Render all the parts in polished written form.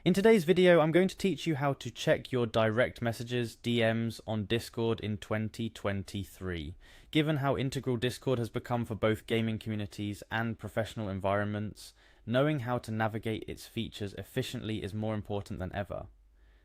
In today's video, I'm going to teach you how to check your direct messages, DMs, on Discord in 2023. Given how integral Discord has become for both gaming communities and professional environments, knowing how to navigate its features efficiently is more important than ever.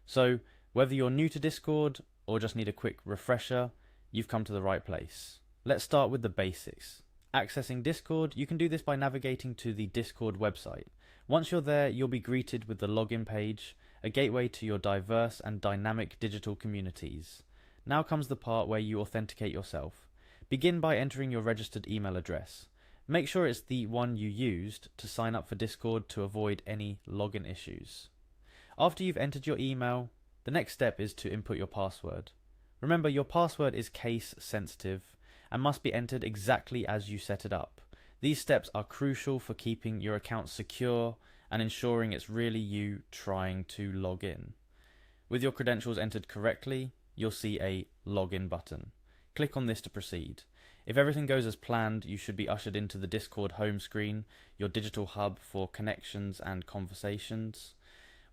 So, whether you're new to Discord or just need a quick refresher, you've come to the right place. Let's start with the basics. Accessing Discord, you can do this by navigating to the Discord website. Once you're there, you'll be greeted with the login page, a gateway to your diverse and dynamic digital communities. Now comes the part where you authenticate yourself. Begin by entering your registered email address. Make sure it's the one you used to sign up for Discord to avoid any login issues. After you've entered your email, the next step is to input your password. Remember, your password is case sensitive and must be entered exactly as you set it up. These steps are crucial for keeping your account secure and ensuring it's really you trying to log in. With your credentials entered correctly, you'll see a login button. Click on this to proceed. If everything goes as planned, you should be ushered into the Discord home screen, your digital hub for connections and conversations.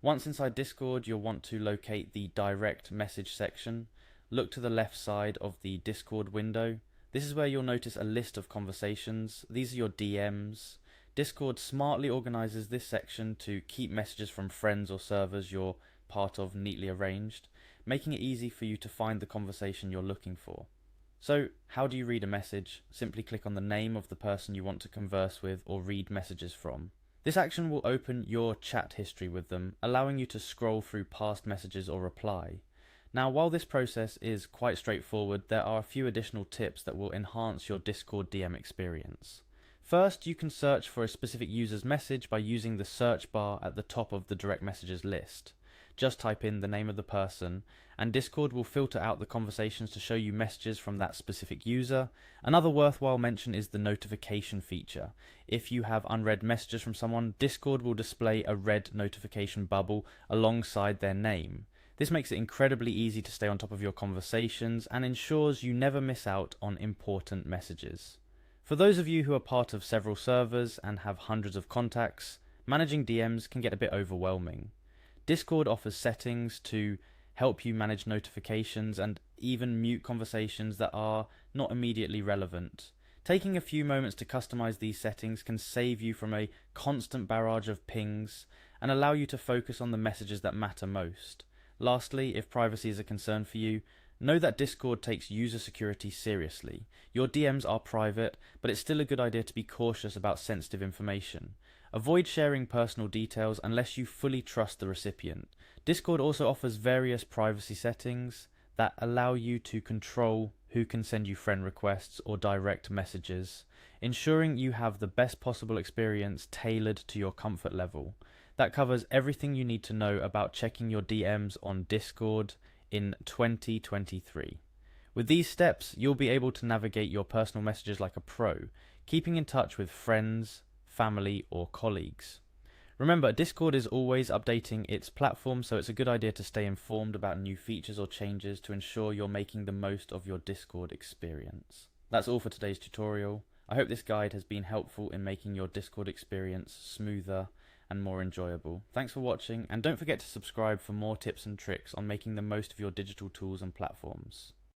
Once inside Discord, you'll want to locate the direct message section. Look to the left side of the Discord window. This is where you'll notice a list of conversations. These are your DMs. Discord smartly organizes this section to keep messages from friends or servers you're part of neatly arranged, making it easy for you to find the conversation you're looking for. So, how do you read a message? Simply click on the name of the person you want to converse with or read messages from. This action will open your chat history with them, allowing you to scroll through past messages or reply. Now, while this process is quite straightforward, there are a few additional tips that will enhance your Discord DM experience. First, you can search for a specific user's message by using the search bar at the top of the direct messages list. Just type in the name of the person, and Discord will filter out the conversations to show you messages from that specific user. Another worthwhile mention is the notification feature. If you have unread messages from someone, Discord will display a red notification bubble alongside their name. This makes it incredibly easy to stay on top of your conversations and ensures you never miss out on important messages. For those of you who are part of several servers and have hundreds of contacts, managing DMs can get a bit overwhelming. Discord offers settings to help you manage notifications and even mute conversations that are not immediately relevant. Taking a few moments to customize these settings can save you from a constant barrage of pings and allow you to focus on the messages that matter most. Lastly, if privacy is a concern for you, know that Discord takes user security seriously. Your DMs are private, but it's still a good idea to be cautious about sensitive information. Avoid sharing personal details unless you fully trust the recipient. Discord also offers various privacy settings that allow you to control who can send you friend requests or direct messages, ensuring you have the best possible experience tailored to your comfort level. That covers everything you need to know about checking your DMs on Discord in 2023. With these steps, you'll be able to navigate your personal messages like a pro, keeping in touch with friends, family, or colleagues. Remember, Discord is always updating its platform, so it's a good idea to stay informed about new features or changes to ensure you're making the most of your Discord experience. That's all for today's tutorial. I hope this guide has been helpful in making your Discord experience smoother and more enjoyable. Thanks for watching, and don't forget to subscribe for more tips and tricks on making the most of your digital tools and platforms.